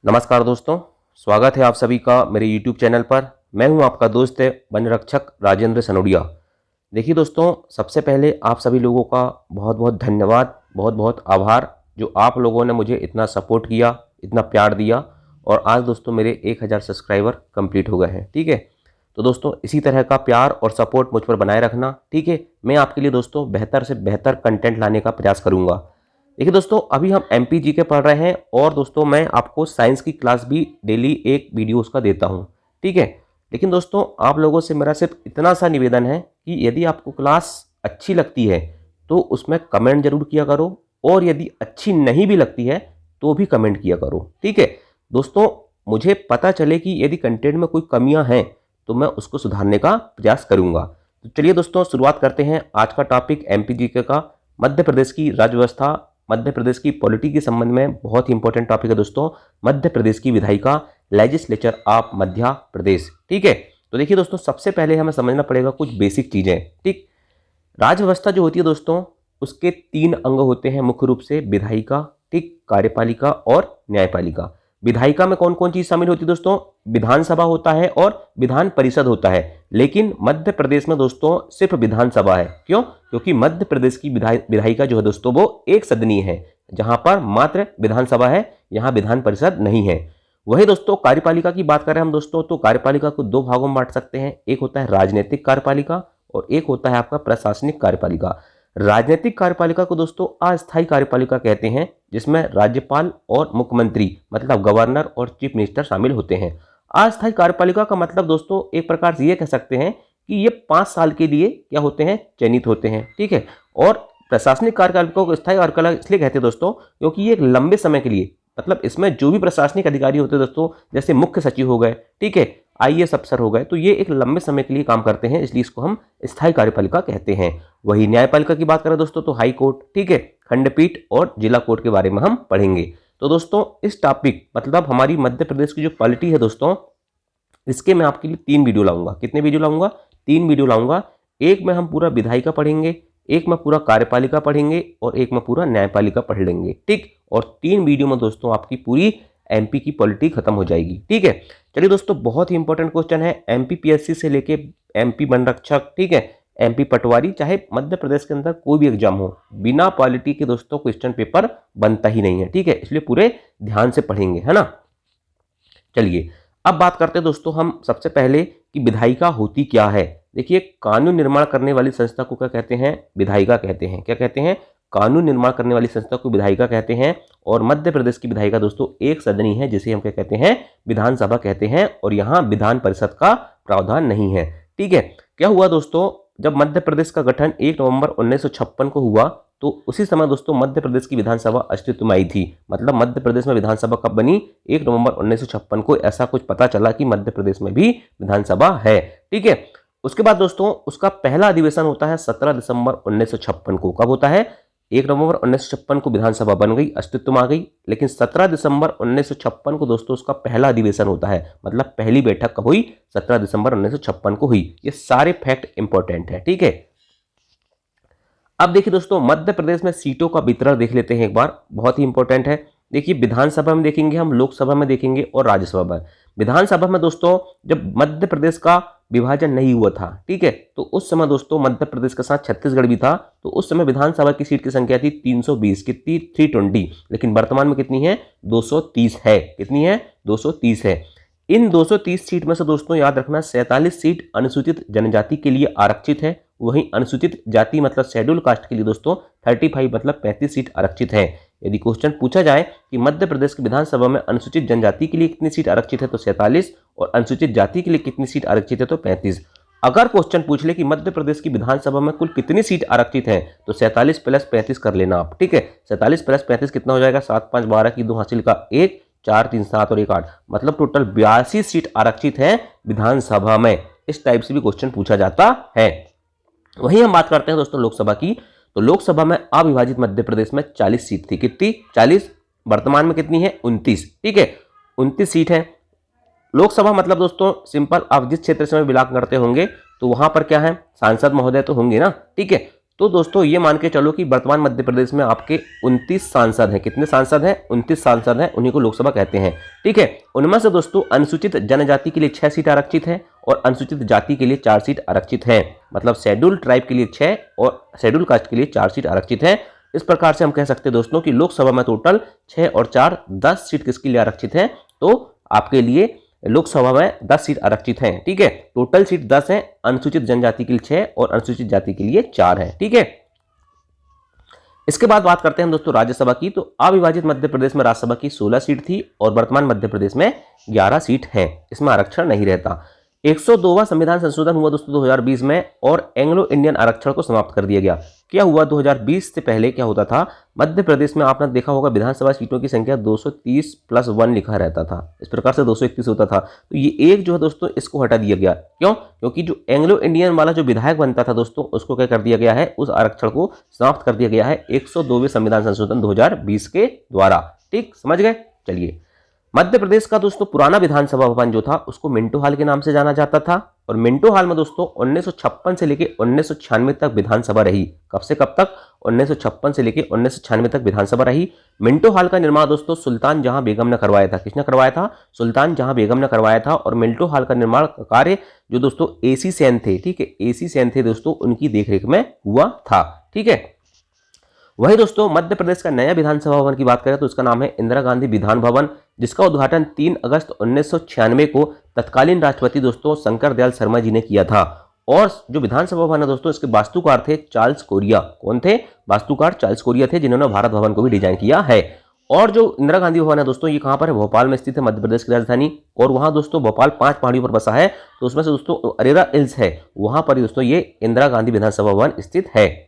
नमस्कार दोस्तों, स्वागत है आप सभी का मेरे YouTube चैनल पर। मैं हूं आपका दोस्त वन रक्षक राजेंद्र सनोडिया। देखिए दोस्तों, सबसे पहले आप सभी लोगों का बहुत बहुत धन्यवाद, बहुत बहुत आभार जो आप लोगों ने मुझे इतना सपोर्ट किया, इतना प्यार दिया और आज दोस्तों मेरे 1000 सब्सक्राइबर कंप्लीट हो गए हैं। ठीक है, तो दोस्तों इसी तरह का प्यार और सपोर्ट मुझ पर बनाए रखना। ठीक है, मैं आपके लिए दोस्तों बेहतर से बेहतर कंटेंट लाने का प्रयास करूँगा। देखिए दोस्तों, अभी हम एमपी के पढ़ रहे हैं और दोस्तों मैं आपको साइंस की क्लास भी डेली एक वीडियो उसका देता हूं। ठीक है, लेकिन दोस्तों आप लोगों से मेरा सिर्फ इतना सा निवेदन है कि यदि आपको क्लास अच्छी लगती है तो उसमें कमेंट जरूर किया करो और यदि अच्छी नहीं भी लगती है तो भी कमेंट किया करो। ठीक है दोस्तों, मुझे पता चले कि यदि कंटेंट में कोई कमियां हैं तो मैं उसको सुधारने का प्रयास करूंगा। तो चलिए दोस्तों शुरुआत करते हैं। आज का टॉपिक एमपी जीके का मध्य प्रदेश की राज्य व्यवस्था, मध्य प्रदेश की पॉलिटी के संबंध में बहुत ही इंपॉर्टेंट टॉपिक है दोस्तों। मध्य प्रदेश की विधायिका, लेजिस्लेचर ऑफ मध्य प्रदेश। ठीक है, तो देखिए दोस्तों सबसे पहले हमें समझना पड़ेगा कुछ बेसिक चीजें। ठीक, राज्य व्यवस्था जो होती है दोस्तों उसके 3 अंग होते हैं मुख्य रूप से, विधायिका, ठीक, कार्यपालिका और न्यायपालिका। विधायिका में कौन कौन चीज शामिल होती है दोस्तों? विधानसभा होता है और विधान परिषद होता है, लेकिन मध्य प्रदेश में दोस्तों सिर्फ विधानसभा है। क्यों? क्योंकि मध्य प्रदेश की विधायिका जो है दोस्तों वो एक सदनीय है, जहां पर मात्र विधानसभा है, यहां विधान परिषद नहीं है। वही दोस्तों कार्यपालिका की बात करें हम दोस्तों, तो कार्यपालिका को 2 भागों में बांट सकते हैं। एक होता है राजनीतिक कार्यपालिका और एक होता है आपका प्रशासनिक कार्यपालिका। राजनीतिक कार्यपालिका को दोस्तों अस्थायी कार्यपालिका कहते हैं, जिसमें राज्यपाल और मुख्यमंत्री मतलब गवर्नर और चीफ मिनिस्टर शामिल होते हैं। अस्थायी कार्यपालिका का मतलब दोस्तों एक प्रकार से ये कह सकते हैं कि ये 5 साल के लिए क्या होते हैं, चयनित होते हैं। ठीक है, और प्रशासनिक कार्यपालिका को स्थायी कार्यपालिका इसलिए कहते हैं दोस्तों क्योंकि ये एक लंबे समय के लिए, मतलब इसमें जो भी प्रशासनिक अधिकारी होते हैं दोस्तों, जैसे मुख्य सचिव हो गए, ठीक है, आईएएस अफसर हो गए, तो ये एक लंबे समय के लिए काम करते हैं, इसलिए इसको हम स्थायी कार्यपालिका कहते हैं। वही न्यायपालिका की बात करें दोस्तों तो हाई कोर्ट, ठीक है, खंडपीठ और जिला कोर्ट के बारे में हम पढ़ेंगे। तो दोस्तों इस टॉपिक मतलब हमारी मध्य प्रदेश की जो पॉलिटी है दोस्तों, इसके मैं आपके लिए 3 वीडियो लाऊंगा। कितने वीडियो लाऊंगा? 3 वीडियो लाऊंगा। एक में हम पूरा विधायिका पढ़ेंगे, एक में पूरा कार्यपालिका पढ़ेंगे और एक में पूरा न्यायपालिका पढ़ लेंगे। ठीक, और 3 वीडियो में दोस्तों आपकी पूरी एमपी की पॉलिटी खत्म हो जाएगी। ठीक है, चलिए दोस्तों बहुत ही इंपॉर्टेंट क्वेश्चन है, एमपी पीएससी से लेके एमपी वन रक्षक, ठीक है, एमपी पटवारी, चाहे मध्य प्रदेश के अंदर कोई भी एग्जाम हो, बिना पॉलिटी के दोस्तों क्वेश्चन पेपर बनता ही नहीं है। ठीक है, इसलिए पूरे ध्यान से पढ़ेंगे, है ना। चलिए अब बात करते हैं दोस्तों हम सबसे पहले कि विधायिका होती क्या है। देखिए, कानून निर्माण करने वाली संस्था को क्या कहते हैं? विधायिका कहते हैं। क्या कहते हैं? कानून निर्माण करने वाली संस्था को विधायिका कहते हैं। और मध्य प्रदेश की विधायिका दोस्तों एक सदनी है, जिसे हम क्या कहते हैं? विधानसभा कहते हैं, और यहाँ विधान परिषद का प्रावधान नहीं है। ठीक है, क्या हुआ दोस्तों, जब मध्य प्रदेश का गठन 1 नवंबर 1956 को हुआ तो उसी समय दोस्तों मध्य प्रदेश की विधानसभा अस्तित्व में आई थी। मतलब मध्य प्रदेश में विधानसभा कब बनी? 1 नवंबर 1956 को ऐसा कुछ पता चला कि मध्य प्रदेश में भी विधानसभा है। ठीक है, उसके बाद दोस्तों उसका पहला अधिवेशन होता है 17 दिसंबर 1956 को। कब होता है? 1 नवंबर 1956 को विधानसभा बन गई, अस्तित्व में आ गई, लेकिन 17 दिसंबर 1956 को दोस्तों उसका पहला अधिवेशन होता है। मतलब पहली बैठक कब हुई? 17 दिसंबर 1956 को हुई। ये सारे फैक्ट इंपॉर्टेंट है। ठीक है, अब देखिए दोस्तों मध्य प्रदेश में सीटों का वितरण देख लेते हैं एक बार, बहुत ही इंपॉर्टेंट है। देखिए, विधानसभा में देखेंगे हम, लोकसभा में देखेंगे और राज्यसभा में। विधानसभा में दोस्तों जब मध्य प्रदेश का विभाजन नहीं हुआ था, ठीक है, तो उस समय दोस्तों मध्य प्रदेश के साथ छत्तीसगढ़ भी था, तो उस समय विधानसभा की सीट की संख्या थी 320, कितनी? 320, लेकिन वर्तमान में कितनी है? 230 है। कितनी है? 230 है। इन 230 सीट में से दोस्तों याद रखना 47 सीट अनुसूचित जनजाति के लिए आरक्षित है। वहीं अनुसूचित जाति मतलब शेड्यूल कास्ट के लिए दोस्तों 35 मतलब 35 सीट आरक्षित है। यदि क्वेश्चन पूछा जाए कि मध्य प्रदेश की विधानसभा में अनुसूचित जनजाति के लिए कितनी सीट आरक्षित है तो 47, और अनुसूचित जाति के लिए कितनी सीट आरक्षित है तो 35। अगर क्वेश्चन पूछ ले कि मध्य प्रदेश की विधानसभा में कुल कितनी सीट आरक्षित है तो 47 प्लस 35 कर लेना आप। ठीक है, 47 प्लस 35 कितना हो जाएगा? 7 5 12 की 2 हासिल का 1, 4 3 7 और 1 8, मतलब टोटल 82 सीट आरक्षित है विधानसभा में। इस टाइप से भी क्वेश्चन पूछा जाता है। वहीं हम बात करते हैं दोस्तों लोकसभा की, तो लोकसभा में अविभाजित मध्य प्रदेश में 40 सीट थी। कितनी? 40। वर्तमान में कितनी है? 29। ठीक है, 29 सीट है। लोकसभा मतलब दोस्तों सिंपल, आप जिस क्षेत्र से बिलोंग करते होंगे तो वहां पर क्या है? सांसद महोदय तो होंगे ना। ठीक है, तो दोस्तों ये मान के चलो कि वर्तमान मध्य प्रदेश में आपके 29 सांसद हैं। कितने सांसद हैं? 29 सांसद हैं, उन्हीं को लोकसभा कहते हैं। ठीक है, उनमें से दोस्तों अनुसूचित जनजाति के लिए 6 सीट आरक्षित है और अनुसूचित जाति के लिए 4 सीट आरक्षित है। मतलब शेड्यूल ट्राइब के लिए 6 और शेड्यूल कास्ट के लिए 4 सीट आरक्षित है। इस प्रकार से हम कह सकते हैं दोस्तों कि लोकसभा में टोटल 6 और 4 10 सीट किसके लिए आरक्षित है? तो आपके लिए लोकसभा में 10 सीट आरक्षित हैं। ठीक है, टोटल सीट 10 है, अनुसूचित जनजाति के लिए 6 और अनुसूचित जाति के लिए 4 है। ठीक है, इसके बाद बात करते हैं दोस्तों राज्यसभा की। तो अविभाजित मध्य प्रदेश में राज्यसभा की 16 सीट थी और वर्तमान मध्य प्रदेश में 11 सीट है। इसमें आरक्षण नहीं रहता। 102वां संविधान संशोधन हुआ दोस्तों 2020 में और एंग्लो इंडियन आरक्षण को समाप्त कर दिया गया। क्या हुआ? 2020 से पहले क्या होता था? मध्य प्रदेश में आपने देखा होगा विधानसभा सीटों की संख्या 230+1 लिखा रहता था। इस प्रकार से 231 होता था। तो ये एक जो है दोस्तों इसको हटा दिया गया। क्यों? क्योंकि जो एंग्लो इंडियन वाला जो विधायक बनता था दोस्तों उसको क्या कर दिया गया है? उस आरक्षण को समाप्त कर दिया गया है 102वें संविधान संशोधन 2020 के द्वारा। ठीक, समझ गए? चलिए, मध्य प्रदेश का दोस्तों पुराना विधानसभा भवन जो था उसको मिंटो हॉल के नाम से जाना जाता था और मिंटो हॉल में दोस्तों 1956 से लेकर 1996 तक विधानसभा रही। कब से कब तक? 1956 से लेकर 1996 तक विधानसभा रही। मिंटो हॉल का निर्माण दोस्तों सुल्तान जहां बेगम ने करवाया था। किसने करवाया था? सुल्तान जहां बेगम ने करवाया था। और मिंटो हॉल का निर्माण कार्य जो दोस्तों AC सेन थे, ठीक है, AC सेन थे दोस्तों, उनकी देखरेख में हुआ था। ठीक है, वही दोस्तों मध्य प्रदेश का नया विधानसभा भवन की बात करें तो उसका नाम है इंदिरा गांधी विधान भवन, जिसका उद्घाटन 3 अगस्त 1996 को तत्कालीन राष्ट्रपति दोस्तों शंकर दयाल शर्मा जी ने किया था। और जो विधानसभा भवन है दोस्तों इसके वास्तुकार थे चार्ल्स कोरिया। कौन थे? वास्तुकार चार्ल्स कोरिया थे, जिन्होंने भारत भवन को भी डिजाइन किया है। और जो इंदिरा गांधी भवन है दोस्तों ये कहाँ पर है? भोपाल में स्थित है, मध्य प्रदेश की राजधानी। और वहाँ दोस्तों भोपाल 5 पहाड़ियों पर बसा है, तो उसमें से दोस्तों अरेरा हिल्स है, वहां पर दोस्तों ये इंदिरा गांधी विधानसभा भवन स्थित है।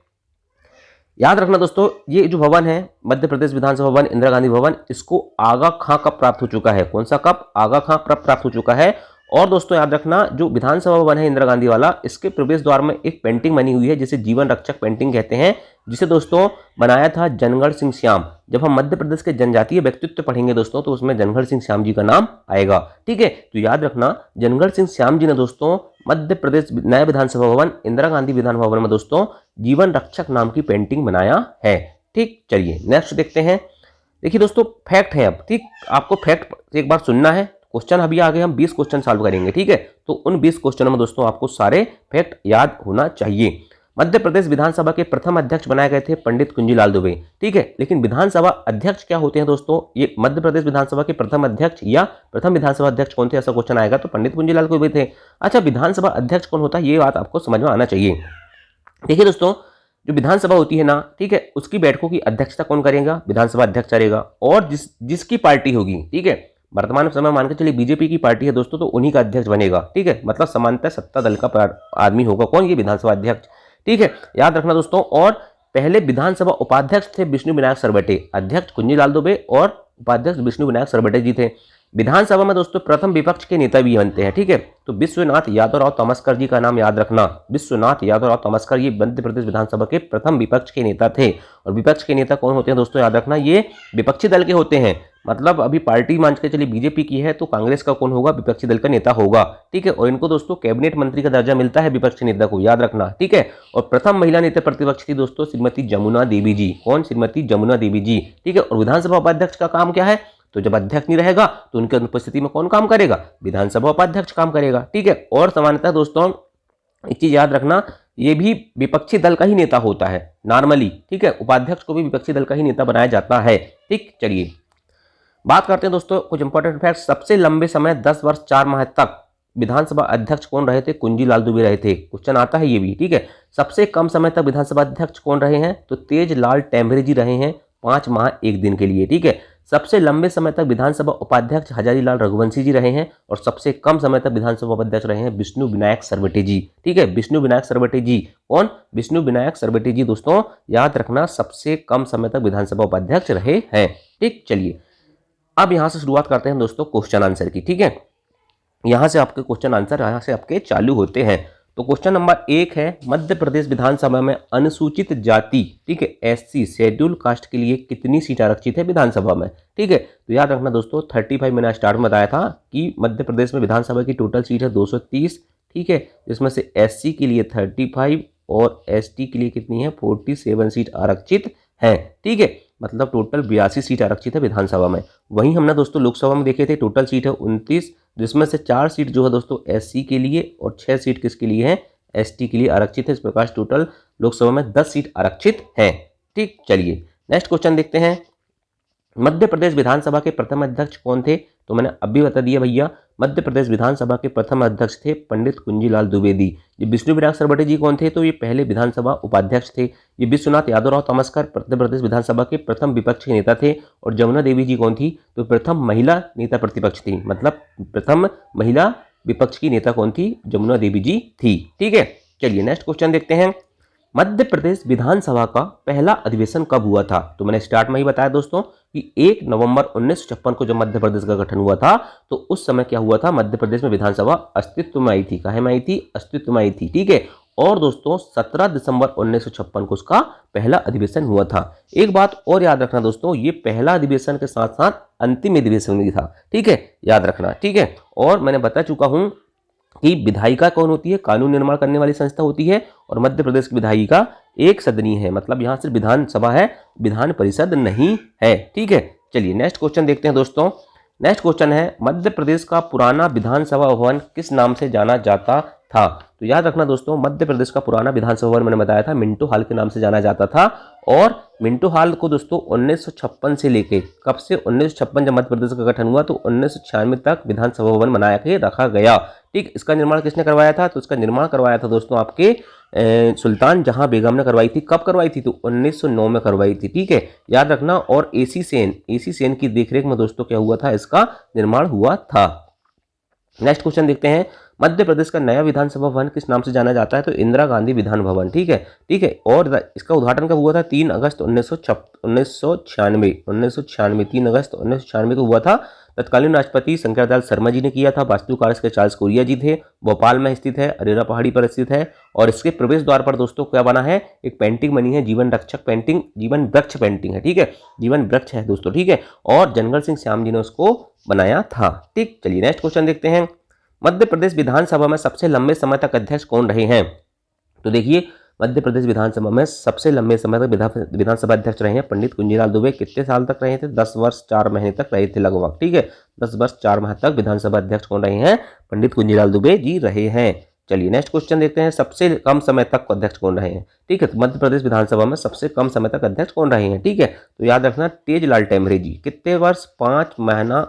याद रखना दोस्तों ये जो भवन है मध्य प्रदेश विधानसभा भवन इंदिरा गांधी भवन, इसको आगा खां कब प्राप्त हो चुका है? कौन सा कब? आगा खां प्राप्त हो चुका है। और दोस्तों याद रखना जो विधानसभा भवन है इंदिरा गांधी वाला, इसके प्रवेश द्वार में एक पेंटिंग बनी हुई है जिसे जीवन रक्षक पेंटिंग कहते हैं, जिसे दोस्तों बनाया था जनगण सिंह श्याम। जब हम मध्य प्रदेश के जनजातीय व्यक्तित्व पढ़ेंगे दोस्तों तो उसमें जनगण सिंह श्याम जी का नाम आएगा। ठीक है, तो याद रखना जनगण सिंह श्याम जी ने दोस्तों मध्य प्रदेश नया विधानसभा भवन इंदिरा गांधी विधान भवन में दोस्तों जीवन रक्षक नाम की पेंटिंग बनाया है। ठीक, चलिए नेक्स्ट देखते हैं। देखिए दोस्तों फैक्ट है अब। ठीक, आपको फैक्ट एक बार सुनना है। क्वेश्चन अभी आगे हम 20 क्वेश्चन सॉल्व करेंगे। ठीक है, तो उन 20 क्वेश्चनों में दोस्तों आपको सारे फैक्ट याद होना चाहिए। मध्य प्रदेश विधानसभा के प्रथम अध्यक्ष बनाए गए थे पंडित कुंजीलाल दुबे। ठीक है, लेकिन विधानसभा अध्यक्ष क्या होते हैं दोस्तों? ये मध्य प्रदेश विधानसभा के प्रथम अध्यक्ष या प्रथम विधानसभा अध्यक्ष कौन थे? ऐसा क्वेश्चन आएगा तो पंडित कुंजीलाल दुबे थे। अच्छा, विधानसभा अध्यक्ष कौन होता है ये बात आपको समझ में आना चाहिए। देखिए दोस्तों जो विधानसभा होती है ना, ठीक है, उसकी बैठकों की अध्यक्षता कौन करेगा? विधानसभा अध्यक्ष करेगा। और जिसकी पार्टी होगी, ठीक है, वर्तमान समय मान के चलिए बीजेपी की पार्टी है दोस्तों, तो उन्हीं का अध्यक्ष बनेगा। ठीक है, मतलब समानतः सत्ता दल का आदमी होगा। कौन? ये विधानसभा अध्यक्ष। ठीक है, याद रखना दोस्तों। और पहले विधानसभा उपाध्यक्ष थे विष्णु विनायक सरवटे, अध्यक्ष कुंजीलाल दुबे और उपाध्यक्ष विष्णु विनायक सरवटे जी थे। विधानसभा में दोस्तों प्रथम विपक्ष के नेता भी बनते हैं। ठीक है, तो विश्वनाथ यादवराव तमस्कर जी का नाम याद रखना। विश्वनाथ यादवराव तमस्कर ये मध्य प्रदेश विधानसभा के प्रथम विपक्ष के नेता थे। और विपक्ष के नेता कौन होते हैं दोस्तों? याद रखना ये विपक्षी दल के होते हैं। मतलब अभी पार्टी मान के चलिए बीजेपी की है तो कांग्रेस का कौन होगा? विपक्षी दल का नेता होगा। ठीक है, और इनको दोस्तों कैबिनेट मंत्री का दर्जा मिलता है विपक्षी नेता को, याद रखना। ठीक है, और प्रथम महिला नेता प्रतिपक्ष थी दोस्तों श्रीमती जमुना देवी जी। कौन? श्रीमती जमुना देवी जी। ठीक है, और विधानसभा उपाध्यक्ष का काम क्या है? तो जब अध्यक्ष नहीं रहेगा तो उनकी अनुपस्थिति में कौन काम करेगा? विधानसभा उपाध्यक्ष काम करेगा। ठीक है, और सामान्यतः दोस्तों एक चीज याद रखना, ये भी विपक्षी दल का ही नेता होता है नॉर्मली। ठीक है, उपाध्यक्ष को भी विपक्षी दल का ही नेता बनाया जाता है। ठीक, चलिए बात करते हैं दोस्तों कुछ इंपॉर्टेंट फैक्ट। सबसे लंबे समय 10 वर्ष 4 माह तक विधानसभा अध्यक्ष कौन रहे थे? कुंजीलाल दुबे रहे थे। क्वेश्चन आता है ये भी। ठीक है, सबसे कम समय तक विधानसभा अध्यक्ष कौन रहे हैं? तो तेजलाल टेम्भरे जी रहे हैं 5 माह 1 दिन के लिए। ठीक है, सबसे लंबे समय तक विधानसभा उपाध्यक्ष हजारीलाल रघुवंशी जी रहे हैं और सबसे कम समय तक विधानसभा उपाध्यक्ष रहे हैं विष्णु विनायक सरवटे जी। ठीक है, विष्णु विनायक सरवटे जी। कौन? विष्णु विनायक सरवटे जी दोस्तों याद रखना सबसे कम समय तक विधानसभा उपाध्यक्ष रहे हैं। ठीक, चलिए अब यहां से शुरुआत करते हैं दोस्तों क्वेश्चन आंसर की। ठीक है, यहां से आपके क्वेश्चन आंसर यहां से आपके चालू होते हैं। तो क्वेश्चन नंबर 1 है मध्य प्रदेश विधानसभा में अनुसूचित जाति, ठीक है, SC शेड्यूल कास्ट के लिए कितनी सीट आरक्षित है विधानसभा में? ठीक है, तो याद रखना दोस्तों 35 मैंने स्टार्ट में बताया था कि मध्य प्रदेश में विधानसभा की टोटल सीट है 230। ठीक है, जिसमें से SC के लिए 35 और एसटी के लिए कितनी है 47 सीट आरक्षित है। ठीक है, मतलब टोटल 82 सीट आरक्षित है विधानसभा में। वहीं हमने दोस्तों लोकसभा में देखे थे टोटल सीट है 29, जिसमें से 4 सीट जो है दोस्तों एससी के लिए और 6 सीट किसके लिए है एसटी के लिए आरक्षित है। इस प्रकार टोटल लोकसभा में 10 सीट आरक्षित है। ठीक, चलिए नेक्स्ट क्वेश्चन देखते हैं। मध्य प्रदेश विधानसभा के प्रथम अध्यक्ष कौन थे? तो मैंने अभी बता दिया भैया, मध्य प्रदेश विधानसभा के प्रथम अध्यक्ष थे पंडित कुंजीलाल द्विवेदी। ये विष्णु विनायक सरवटे जी कौन थे? तो ये पहले विधानसभा उपाध्यक्ष थे। ये विश्वनाथ यादवराव तमस्कर मध्य प्रदेश विधानसभा के प्रथम विपक्ष के नेता थे। और जमुना देवी जी कौन थी? तो प्रथम महिला नेता प्रतिपक्ष थी, मतलब प्रथम महिला विपक्ष की नेता कौन थी? जमुना देवी जी थी। ठीक है, चलिए नेक्स्ट क्वेश्चन देखते हैं। मध्य प्रदेश विधानसभा का पहला अधिवेशन कब हुआ था? तो मैंने स्टार्ट में ही बताया दोस्तों कि 1 नवंबर 1956 को जब मध्य प्रदेश का गठन हुआ था तो उस समय क्या हुआ था, मध्य प्रदेश में विधानसभा अस्तित्व में आई थी। काहे में आई थी? अस्तित्व में आई थी। ठीक है, और दोस्तों 17 दिसंबर 1956 को उसका पहला अधिवेशन हुआ था। एक बात और याद रखना दोस्तों, ये पहला अधिवेशन के साथ साथ अंतिम अधिवेशन भी था। ठीक है, याद रखना। ठीक है, और मैंने बता चुका हूं कि विधायिका कौन होती है? कानून निर्माण करने वाली संस्था होती है। और मध्य प्रदेश की विधायिका एक सदनीय है, मतलब यहां सिर्फ विधानसभा है, विधान परिषद नहीं है। ठीक है, चलिए नेक्स्ट क्वेश्चन देखते हैं दोस्तों। नेक्स्ट क्वेश्चन है, मध्य प्रदेश का पुराना विधानसभा भवन किस नाम से जाना जाता था? तो याद रखना दोस्तों, मध्य प्रदेश का पुराना विधानसभा भवन मैंने बताया था मिंटो हॉल के नाम से जाना जाता था। और मिंटो हॉल को दोस्तों 1956 से लेके, कब से 1956 जब मध्य प्रदेश का गठन हुआ तो 1996 तक विधानसभा भवन बना के रखा गया। ठीक, इसका निर्माण किसने करवाया था? तो इसका निर्माण करवाया था दोस्तों आपके सुल्तान जहां बेगम ने करवाई थी। कब करवाई थी? तो 1909 में करवाई थी। ठीक है, याद रखना। और एसी सेन की देखरेख में दोस्तों क्या हुआ था, इसका निर्माण हुआ था। नेक्स्ट क्वेश्चन देखते हैं। मध्य प्रदेश का नया विधानसभा भवन किस नाम से जाना जाता है? तो इंदिरा गांधी विधान भवन। ठीक है, ठीक है। और इसका उद्घाटन कब हुआ था? 3 अगस्त 1996 3 अगस्त 1996 को हुआ था। तत्कालीन राष्ट्रपति शंकरदयाल शर्मा जी ने किया था। वास्तुकार इसके चार्ल्स कोरिया जी थे। भोपाल में स्थित है, अरेरा पहाड़ी पर स्थित है। और इसके प्रवेश द्वार पर दोस्तों क्या बना है? एक पेंटिंग बनी है, जीवन रक्षक पेंटिंग, जीवन वृक्ष पेंटिंग है। ठीक है, जीवन वृक्ष है दोस्तों। ठीक है, और जनगल सिंह श्याम जी ने उसको बनाया था। ठीक, चलिए नेक्स्ट क्वेश्चन देखते हैं। मध्य प्रदेश विधानसभा में सबसे लंबे समय तक अध्यक्ष कौन रहे हैं? तो देखिए, मध्य प्रदेश विधानसभा में सबसे लंबे समय तक विधानसभा अध्यक्ष रहे हैं पंडित कुंजीलाल दुबे। कितने साल तक रहे थे? 10 वर्ष 4 महीने तक रहे थे लगभग। ठीक है, 10 वर्ष 4 माह तक विधानसभा अध्यक्ष कौन रहे हैं? पंडित कुंजीलाल दुबे जी रहे हैं। चलिए नेक्स्ट क्वेश्चन देखते हैं। सबसे कम समय तक अध्यक्ष कौन रहे हैं? ठीक है, तो मध्य प्रदेश विधानसभा में सबसे कम समय तक अध्यक्ष कौन रहे हैं? ठीक है, तो याद रखना तेजलाल टेमरे जी। कितने वर्ष? 5 महीना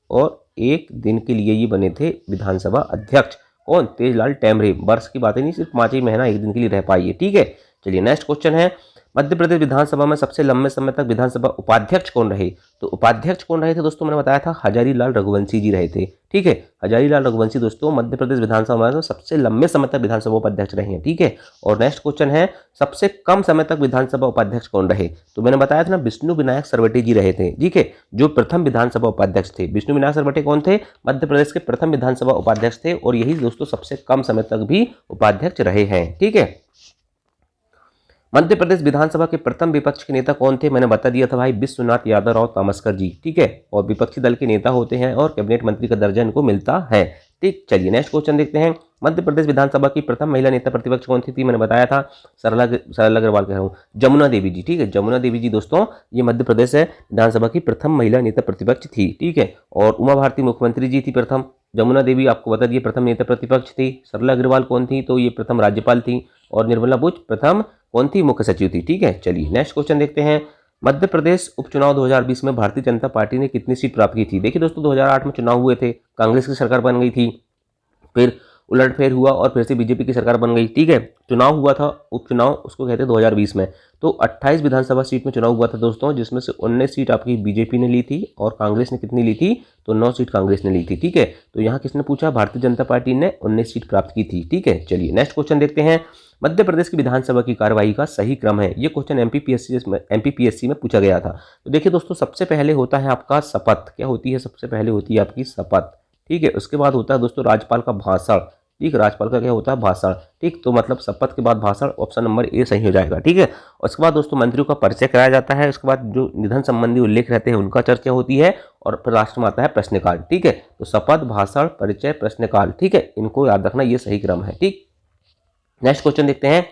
और 1 दिन के लिए ये बने थे विधानसभा अध्यक्ष। कौन? तेजलाल टेमरे। वर्ष की बातें नहीं, सिर्फ 5 ही महीना 1 दिन के लिए रह पाइए। ठीक है, चलिए नेक्स्ट क्वेश्चन है। मध्य प्रदेश विधानसभा में सबसे लंबे समय तक विधानसभा उपाध्यक्ष कौन रहे? तो उपाध्यक्ष कौन रहे थे दोस्तों? मैंने बताया था हजारी लाल रघुवंशी जी रहे थे। ठीक है, हजारी लाल रघुवंशी दोस्तों मध्य प्रदेश विधानसभा में सबसे लंबे समय तक विधानसभा उपाध्यक्ष रहे हैं। ठीक है, और नेक्स्ट क्वेश्चन है, सबसे कम समय तक विधानसभा उपाध्यक्ष कौन रहे? तो मैंने बताया था ना, विष्णु विनायक सरवटे जी रहे थे। ठीक है, जो प्रथम विधानसभा उपाध्यक्ष थे। विष्णु विनायक सरवटे कौन थे? मध्य प्रदेश के प्रथम विधानसभा उपाध्यक्ष थे, और यही दोस्तों सबसे कम समय तक भी उपाध्यक्ष रहे हैं। ठीक है, मध्य प्रदेश विधानसभा के प्रथम विपक्ष के नेता कौन थे? मैंने बता दिया था भाई, विश्वनाथ यादवराव तमस्कर जी। ठीक है, और विपक्षी दल के नेता होते हैं और कैबिनेट मंत्री का दर्जा इनको मिलता है। ठीक, चलिए नेक्स्ट क्वेश्चन देखते हैं। मध्य प्रदेश विधानसभा की प्रथम महिला नेता प्रतिपक्ष कौन थी? मैंने बताया था सरला अग्रवाल कह रहा हूँ, जमुना देवी जी। ठीक है, जमुना देवी जी दोस्तों ये मध्य प्रदेश विधानसभा की प्रथम महिला नेता प्रतिपक्ष थी। ठीक है, और उमा भारती मुख्यमंत्री जी थी प्रथम। जमुना देवी आपको बता दिए प्रथम नेता प्रतिपक्ष थी। सरला अग्रवाल कौन थी? तो ये प्रथम राज्यपाल थी। और निर्मला बुच प्रथम कौन थी? मुख्य सचिव थी। ठीक है, चलिए नेक्स्ट क्वेश्चन देखते हैं। मध्य प्रदेश उपचुनाव 2020 में भारतीय जनता पार्टी ने कितनी सीट प्राप्त की थी? देखिए दोस्तों, 2008 में चुनाव हुए थे, कांग्रेस की सरकार बन गई थी, फिर उलटफेर हुआ और फिर से बीजेपी की सरकार बन गई। ठीक है, चुनाव हुआ था उपचुनाव, उसको कहते हैं 2020 में। तो 28 विधानसभा सीट में चुनाव हुआ था दोस्तों, जिसमें से 19 सीट आपकी बीजेपी ने ली थी और कांग्रेस ने कितनी ली थी? तो 9 सीट कांग्रेस ने ली थी। ठीक है, तो यहाँ किसने पूछा? भारतीय जनता पार्टी ने 19 सीट प्राप्त की थी। ठीक है, चलिए नेक्स्ट क्वेश्चन देखते हैं। मध्य प्रदेश की विधानसभा की कार्यवाही का सही क्रम है। ये क्वेश्चन एमपीपीएससी में पूछा गया था। तो देखिए दोस्तों, सबसे पहले होता है आपका शपथ। क्या होती है? सबसे पहले होती है आपकी शपथ। ठीक है, उसके बाद होता है दोस्तों राज्यपाल का भाषण। ठीक, राज्यपाल का क्या होता है? भाषण। ठीक, तो मतलब शपथ के बाद भाषण, ऑप्शन नंबर ए सही हो जाएगा। ठीक है, उसके बाद दोस्तों मंत्रियों का परिचय कराया जाता है। उसके बाद जो निधन संबंधी उल्लेख रहते हैं उनका चर्चा होती है, और फिर लास्ट में आता है प्रश्नकाल। ठीक है, तो शपथ, भाषण, परिचय, प्रश्नकाल। ठीक है, इनको याद रखना, ये सही क्रम है। ठीक, नेक्स्ट क्वेश्चन देखते हैं।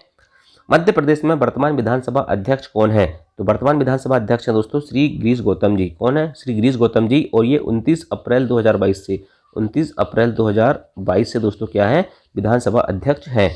मध्य प्रदेश में वर्तमान विधानसभा अध्यक्ष कौन है? तो वर्तमान विधानसभा अध्यक्ष हैं दोस्तों श्री गिरीश गौतम जी। कौन है? श्री गिरीश गौतम जी। और ये 29 अप्रैल 2022 से 29 अप्रैल 2022 से दोस्तों क्या है? विधानसभा अध्यक्ष हैं।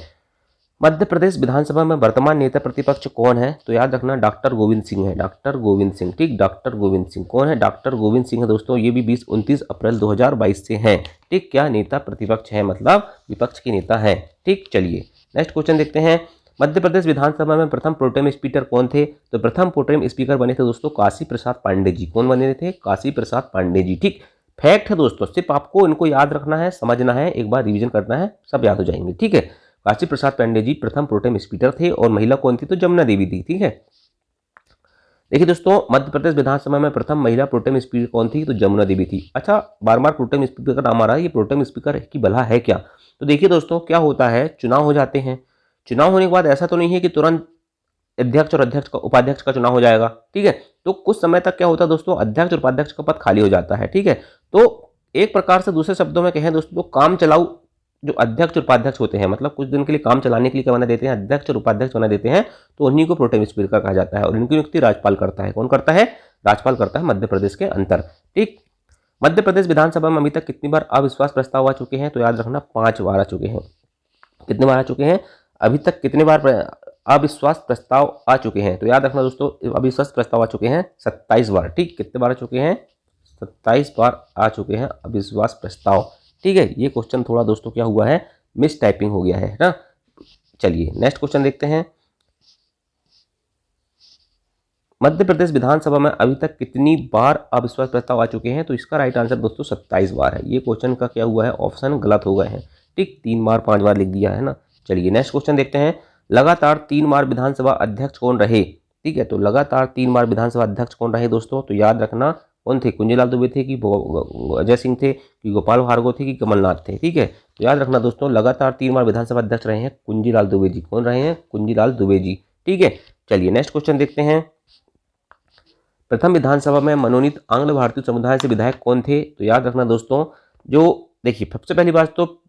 मध्य प्रदेश विधानसभा में वर्तमान नेता प्रतिपक्ष कौन है? तो याद रखना डॉक्टर गोविंद सिंह है। डॉक्टर गोविंद सिंह, ठीक, डॉक्टर गोविंद सिंह। कौन है? डॉक्टर गोविंद सिंह है दोस्तों। ये भी 29 अप्रैल 2022 से हैं, ठीक। क्या नेता प्रतिपक्ष है? मतलब विपक्ष के नेता हैं, ठीक। चलिए नेक्स्ट क्वेश्चन देखते हैं। मध्य प्रदेश विधानसभा में प्रथम प्रोटेम स्पीकर कौन थे? तो प्रथम प्रोटेम स्पीकर बने थे दोस्तों काशी प्रसाद पांडे जी। कौन बने थे? काशी प्रसाद पांडे जी, ठीक। फैक्ट है दोस्तों, सिर्फ आपको इनको याद रखना है, समझना है, एक बार रिवीजन करना है, सब याद हो जाएंगे, ठीक है। काशी प्रसाद पांडे जी प्रथम प्रोटेम स्पीकर थे। और महिला कौन थी? तो जमुना देवी थी, ठीक है। देखिए दोस्तों, मध्य प्रदेश विधानसभा में प्रथम महिला प्रोटेम स्पीकर कौन थी? तो जमुना देवी थी। अच्छा, बार बार प्रोटेम स्पीकर का नाम आ रहा है, ये प्रोटेम स्पीकर की भला है क्या? तो देखिए दोस्तों, क्या होता है, चुनाव हो जाते हैं, चुनाव होने के बाद ऐसा तो नहीं है कि तुरंत अध्यक्ष और अध्यक्ष का उपाध्यक्ष का चुनाव हो जाएगा, ठीक है। तो कुछ समय तक क्या होता है दोस्तों, अध्यक्ष और उपाध्यक्ष का पद खाली हो जाता है, ठीक है। तो एक प्रकार से दूसरे शब्दों में कहें दोस्तों, तो काम चलाऊ जो अध्यक्ष और उपाध्यक्ष होते हैं, मतलब कुछ दिन के लिए काम चलाने के लिए क्या बना देते हैं, अध्यक्ष और उपाध्यक्ष बना देते हैं, तो उन्हीं को प्रोटेम स्पीकर कहा जाता है। और इनकी नियुक्ति राज्यपाल करता है। कौन करता है? राज्यपाल करता है मध्य प्रदेश के अंतर, ठीक। मध्य प्रदेश विधानसभा में अभी तक कितनी बार अविश्वास प्रस्ताव आ चुके हैं? तो याद रखना 5 बार आ चुके हैं। कितने बार आ चुके हैं? अभी तक कितने बार अविश्वास प्रस्ताव आ चुके हैं? तो याद रखना दोस्तों, अविश्वास प्रस्ताव आ चुके हैं 27 बार, ठीक। कितने बार आ चुके हैं? 27 बार आ चुके हैं अविश्वास प्रस्ताव, ठीक है। ये क्वेश्चन थोड़ा दोस्तों क्या हुआ है, मिस टाइपिंग हो गया है ना। चलिए नेक्स्ट क्वेश्चन देखते हैं। मध्य प्रदेश विधानसभा में अभी तक कितनी बार अविश्वास प्रस्ताव आ चुके हैं? तो इसका राइट आंसर दोस्तों 27 बार है। ये क्वेश्चन का क्या हुआ है, ऑप्शन गलत हो गए हैं, ठीक। 3 बार 5 बार लिख दिया है ना। चलिए नेक्स्ट क्वेश्चन देखते हैं। लगातार 3 बार विधानसभा अध्यक्ष कौन रहे? ठीक है, तो लगातार 3 बार विधानसभा अध्यक्ष कौन रहे दोस्तों? तो याद रखना कौन थे? कुंजीलाल दुबे थे कि अजय सिंह थे कि गोपाल भार्गव थे कि कमलनाथ थे, ठीक है। तो याद रखना दोस्तों, लगातार 3 बार विधानसभा अध्यक्ष रहे हैं कुंजीलाल दुबे जी। कौन रहे हैं? कुंजीलाल दुबे जी, ठीक है। चलिए नेक्स्ट क्वेश्चन देखते हैं। प्रथम विधानसभा में मनोनीत आंग्ल भारतीय समुदाय से विधायक कौन थे? तो याद रखना दोस्तों, जो देखिए सबसे पहली बात तो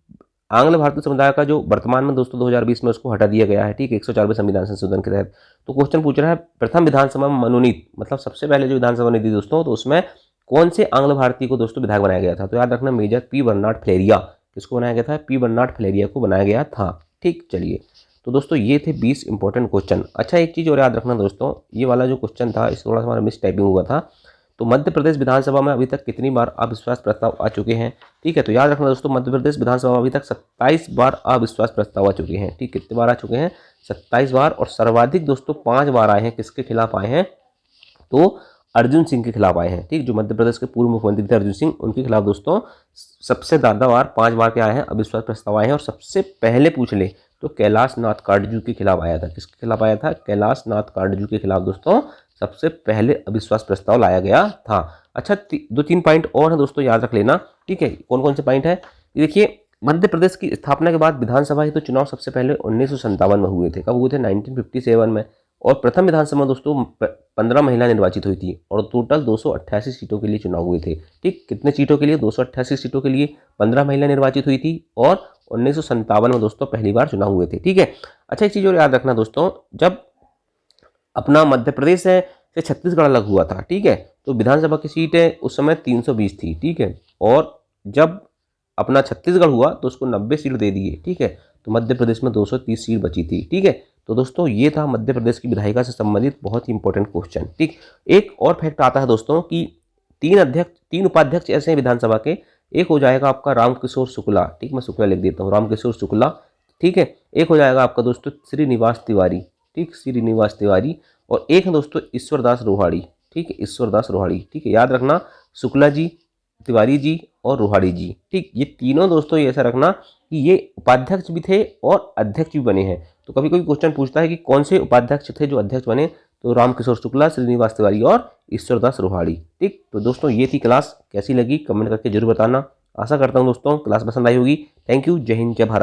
आंग्ल भारतीय समुदाय का जो वर्तमान में दोस्तों 2020 में उसको हटा दिया गया है, ठीक है, 104वें संविधान संशोधन के तहत। तो क्वेश्चन पूछ रहा है प्रथम विधानसभा में मनोनीत, मतलब सबसे पहले जो विधानसभा बनी थी दोस्तों, तो उसमें कौन से आंग्ल भारतीय को दोस्तों विधायक बनाया गया था? तो याद रखना मेजर पी बर्नार्ड फ्लेरिया। किसको बनाया गया था? पी बर्नार्ड फ्लेरिया को बनाया गया था, ठीक। चलिए तो दोस्तों ये थे 20 इंपॉर्टेंट क्वेश्चन। अच्छा, एक चीज़ और याद रखना दोस्तों, ये वाला जो क्वेश्चन था इस थोड़ा सा हमारा मिस टाइपिंग हुआ था। तो मध्य प्रदेश विधानसभा में अभी तक कितनी बार अविश्वास प्रस्ताव आ चुके हैं? ठीक है, तो याद रखना दोस्तों, मध्य प्रदेश विधानसभा में अभी तक 27 बार अविश्वास प्रस्ताव आ चुके हैं, ठीक। कितने बार आ चुके हैं? 27 बार। और सर्वाधिक दोस्तों 5 बार आए हैं। किसके खिलाफ आए हैं? तो अर्जुन सिंह के खिलाफ आए हैं, ठीक। जो मध्य प्रदेश के पूर्व मुख्यमंत्री थे अर्जुन सिंह, उनके खिलाफ दोस्तों सबसे ज़्यादा बार 5 बार के आए हैं अविश्वास प्रस्ताव आए हैं। और सबसे पहले पूछ ले तो कैलाश नाथ काटजू के खिलाफ आया था। किसके खिलाफ आया था? कैलाश नाथ काटजू के खिलाफ दोस्तों सबसे पहले अविश्वास प्रस्ताव लाया गया था। अच्छा, 2-3 पॉइंट और हैं दोस्तों, याद रख लेना, ठीक है। कौन कौन से पॉइंट है? देखिए, मध्य प्रदेश की स्थापना के बाद विधानसभा ही तो चुनाव सबसे पहले 1957 में हुए थे। कब हुए थे? 1957 में। और प्रथम विधानसभा दोस्तों 15 महिला निर्वाचित हुई थी और टोटल 288 सीटों के लिए चुनाव हुए थे, ठीक। कितने सीटों के लिए? 288 सीटों के लिए 15 महिला निर्वाचित हुई थी और 1957 में दोस्तों पहली बार चुनाव हुए थे, ठीक है। अच्छा, एक चीज़ और याद रखना दोस्तों, जब अपना मध्य प्रदेश से छत्तीसगढ़ अलग हुआ था, ठीक है, तो विधानसभा की सीटें उस समय 320 थी, ठीक है। और जब अपना छत्तीसगढ़ हुआ तो उसको 90 सीट दे दिए, ठीक है। तो मध्य प्रदेश में 230 सीट बची थी, ठीक है। तो दोस्तों ये था मध्य प्रदेश की विधायिका से संबंधित बहुत ही इंपॉर्टेंट क्वेश्चन, ठीक। एक और फैक्ट आता है दोस्तों कि 3 उपाध्यक्ष ऐसे हैं विधानसभा के। एक हो जाएगा आपका रामकिशोर शुक्ला, ठीक, मैं शुक्ला लिख देता हूँ, रामकिशोर शुक्ला, ठीक है। एक हो जाएगा आपका दोस्तों श्रीनिवास तिवारी, ठीक, श्रीनिवास तिवारी। और एक है दोस्तों ईश्वरदास रोहाड़ी, ठीक है, ईश्वरदास रोहाड़ी, ठीक है। याद रखना, शुक्ला जी, तिवारी जी और रोहाड़ी जी, ठीक। ये तीनों दोस्तों ये ऐसा रखना कि ये उपाध्यक्ष भी थे और अध्यक्ष भी बने हैं। तो कभी कभी क्वेश्चन पूछता है कि कौन से उपाध्यक्ष थे जो अध्यक्ष बने, तो रामकिशोर शुक्ला, श्रीनिवास तिवारी और ईश्वरदास रोहाड़ी, ठीक। तो दोस्तों ये थी क्लास, कैसी लगी कमेंट करके जरूर बताना। आशा करता हूँ दोस्तों क्लास पसंद आई होगी। Thank you. जय हिंद, जय भारत।